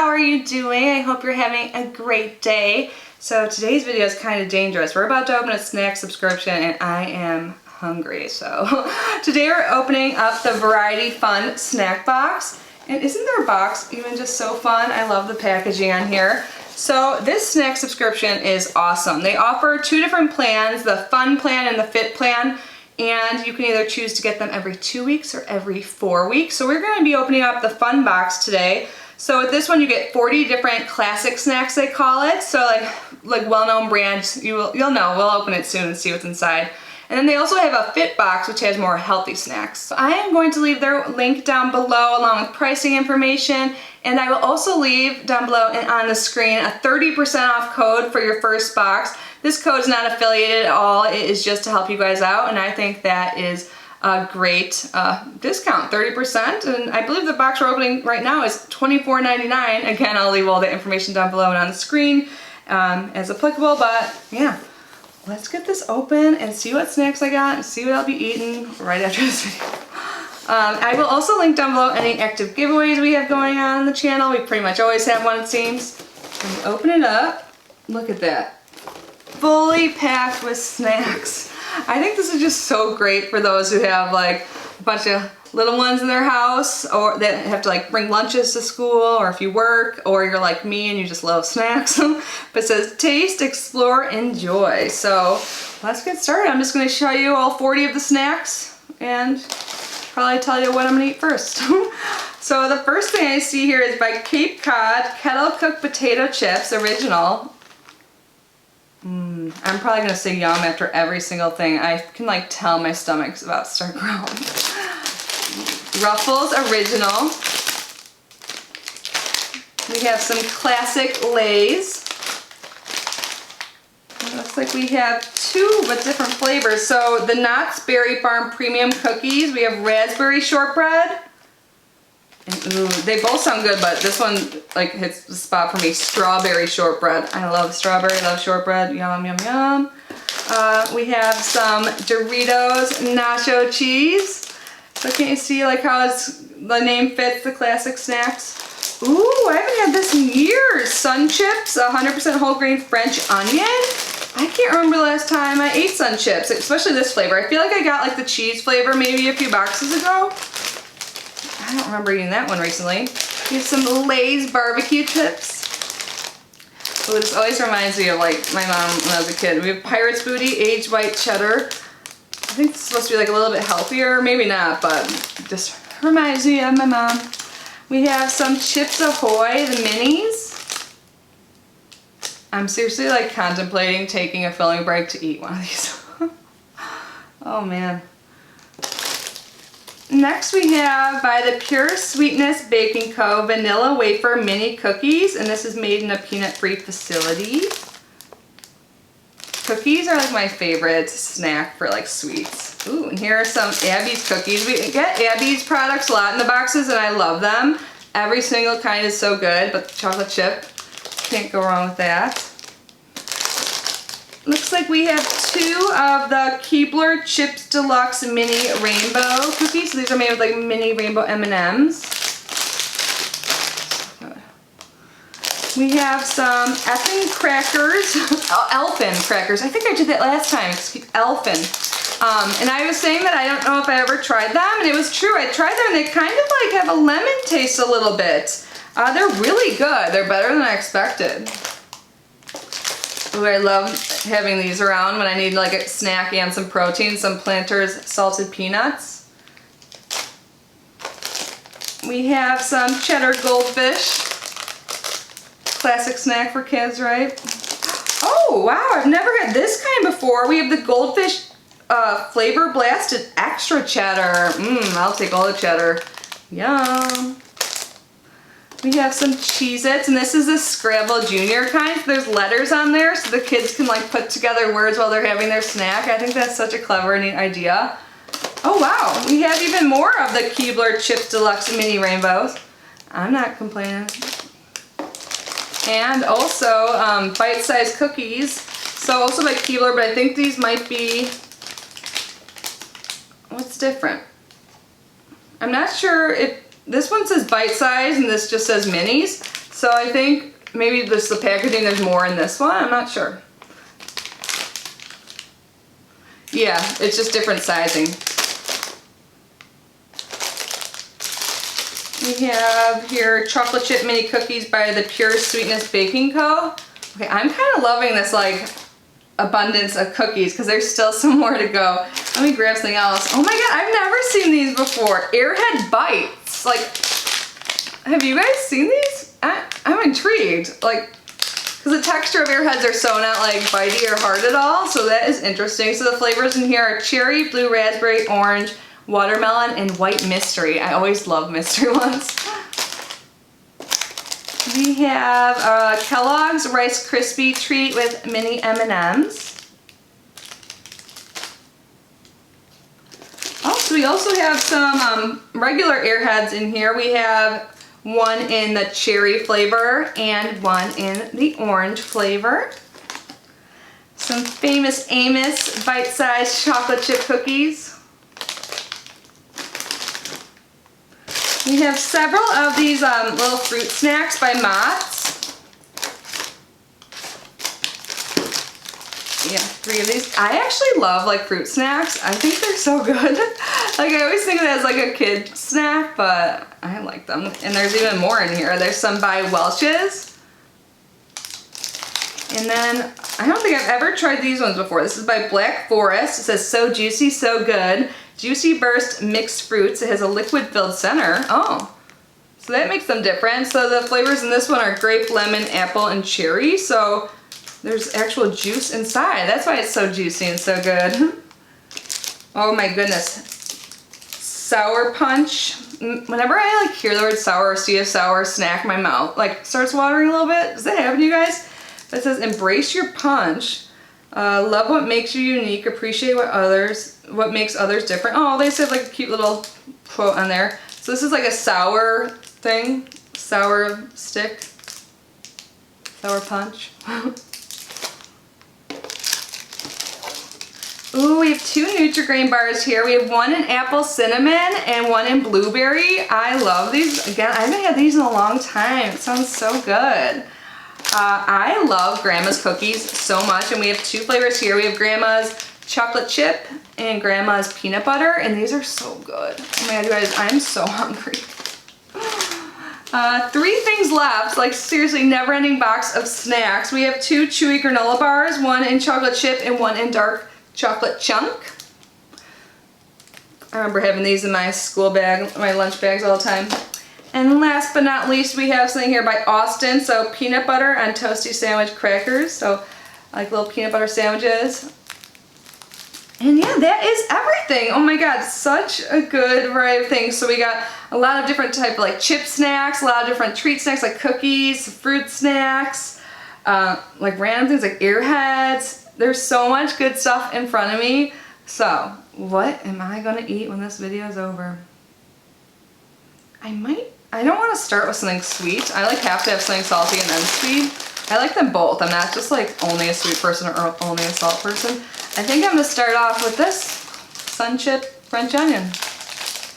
how are you doing? I hope you're having a great day. So today's video is kind of dangerous. We're about to open a snack subscription and I am hungry. So today we're opening up the Variety Fun snack box. And isn't their box even just so fun? I love the packaging on here. So this snack subscription is awesome. They offer two different plans, the Fun plan and the Fit plan. And you can either choose to get them every 2 weeks or every 4 weeks. So we're going to be opening up the Fun box today. So with this one you get 40 different classic snacks, they call it. So like well-known brands, you'll know. We'll open it soon and see what's inside. And then they also have a Fit box, which has more healthy snacks. So I am going to leave their link down below along with pricing information. And I will also leave down below and on the screen a 30% off code for your first box. This code is not affiliated at all. It is just to help you guys out. And I think that is a great discount, 30%. And I believe the box we're opening right now is $24.99. Again, I'll leave all the information down below and on the screen as applicable. But yeah. Let's get this open and see what snacks I got and see what I'll be eating right after this video. I will also link down below any active giveaways we have going on the channel. We pretty much always have one, it seems. And we open it up. Look at that. Fully packed with snacks. I think this is just so great for those who have like a bunch of little ones in their house or that have to like bring lunches to school, or if you work, or you're like me and you just love snacks. But it says taste, explore, enjoy. So let's get started. I'm just going to show you all 40 of the snacks and probably tell you what I'm going to eat first. So the first thing I see here is by Cape Cod Kettle Cooked Potato Chips Original. I'm probably going to say yum after every single thing. I can like tell my stomach's about to start growling. Ruffles Original. We have some classic Lay's. It looks like we have two but different flavors. So the Knott's Berry Farm Premium Cookies. We have raspberry shortbread. And ooh, they both sound good, but this one like hits the spot for me. Strawberry shortbread. I love strawberry, I love shortbread. Yum, yum, yum. We have some Doritos Nacho Cheese. So can't you see like how the name fits the classic snacks? Ooh, I haven't had this in years. Sun Chips, 100% whole grain French onion. I can't remember the last time I ate Sun Chips, especially this flavor. I feel like I got like the cheese flavor maybe a few boxes ago. I don't remember eating that one recently. We have some Lay's barbecue chips. Ooh, this always reminds me of like my mom when I was a kid. We have Pirate's Booty aged white cheddar. I think it's supposed to be like a little bit healthier, maybe not, but just reminds me of my mom. We have some Chips Ahoy, the minis. I'm seriously like contemplating taking a filling break to eat one of these. Oh man. Next we have by the Pure Sweetness Baking Co. Vanilla Wafer Mini Cookies, and this is made in a peanut-free facility. Cookies are like my favorite snack for like sweets. Ooh, and here are some Abby's cookies. We get Abby's products a lot in the boxes and I love them. Every single kind is so good, but the chocolate chip, can't go wrong with that. Looks like we have two of the Keebler Chips Deluxe Mini Rainbow Cookies. So these are made with like mini rainbow M&Ms. We have some Elfin crackers. Elfin crackers. I think I did that last time. Elfin. And I was saying that I don't know if I ever tried them, and it was true. I tried them and they kind of like have a lemon taste a little bit. They're really good. They're better than I expected. Ooh, I love having these around when I need like a snack and some protein. Some Planters salted peanuts. We have some cheddar goldfish. Classic snack for kids, right? Oh wow, I've never had this kind before. We have the goldfish flavor blasted extra cheddar. I'll take all the cheddar. Yum. We have some Cheez-Its, and this is the Scrabble Junior kind. There's letters on there so the kids can like put together words while they're having their snack. I think that's such a clever and neat idea. Oh wow, we have even more of the Keebler Chips Deluxe Mini Rainbows. I'm not complaining. And also bite-sized cookies. So also by Keebler, but I think these might be, what's different? I'm not sure if, this one says bite-sized and this just says minis. So I think maybe just the packaging, there's more in this one. I'm not sure. Yeah, it's just different sizing. We have here chocolate chip mini cookies by the Pure Sweetness Baking Co. Okay, I'm kind of loving this like abundance of cookies because there's still some more to go. Let me grab something else. Oh my god, I've never seen these before. Airhead Bites. Like, have you guys seen these? I'm intrigued. Like, because the texture of Airheads are so not like bitey or hard at all. So that is interesting. So the flavors in here are cherry, blue raspberry, orange, watermelon, and white mystery. I always love mystery ones. We have Kellogg's Rice Krispie Treat with mini M&Ms. Oh, so we also have some regular Airheads in here. We have one in the cherry flavor and one in the orange flavor. Some Famous Amos bite-sized chocolate chip cookies. We have several of these little fruit snacks by Mott's. Yeah, 3 of these. I actually love like fruit snacks. I think they're so good. Like I always think of it as like a kid snack, but I like them. And there's even more in here. There's some by Welch's. And then I don't think I've ever tried these ones before. This is by Black Forest. It says so juicy, so good. Juicy Burst mixed fruits. It has a liquid filled center. Oh, so that makes them different. So the flavors in this one are grape, lemon, apple, and cherry. So there's actual juice inside. That's why it's so juicy and so good. Oh my goodness. Sour Punch. Whenever I like hear the word sour or see a sour snack, my mouth like starts watering a little bit. Does that happen to you guys? It says embrace your punch. Love what makes you unique. Appreciate what makes others different. Oh, they said like a cute little quote on there. So this is like a sour thing. Sour stick. Sour punch. Ooh, we have 2 Nutri-Grain bars here. We have one in apple cinnamon and one in blueberry. I love these. Again, I haven't had these in a long time. It sounds so good. I love Grandma's cookies so much, and we have 2 flavors here. We have Grandma's chocolate chip and Grandma's peanut butter, and these are so good. Oh my god, you guys, I'm so hungry. 3 things left, like seriously, never-ending box of snacks. We have 2 chewy granola bars, one in chocolate chip and one in dark chocolate chunk. I remember having these in my school bag, my lunch bags all the time. And last but not least, we have something here by Austin. So peanut butter on toasty sandwich crackers. So like little peanut butter sandwiches. And yeah, that is everything. Oh my god, such a good variety of things. So we got a lot of different type of like chip snacks, a lot of different treat snacks like cookies, fruit snacks, like random things like Airheads. There's so much good stuff in front of me. So what am I gonna eat when this video is over? I don't want to start with something sweet. I like have to have something salty and then sweet. I like them both. I'm not just like only a sweet person or only a salt person. I think I'm gonna start off with this Sun Chip French onion.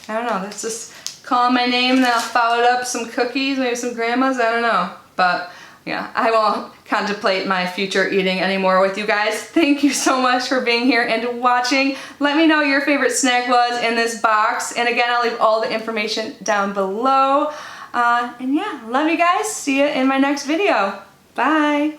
I don't know, that's just calling my name, and then I'll follow it up with some cookies, maybe some Grandma's, I don't know. But yeah, I won't contemplate my future eating anymore with you guys. Thank you so much for being here and watching. Let me know what your favorite snack was in this box. And again, I'll leave all the information down below. And yeah, love you guys. See you in my next video. Bye.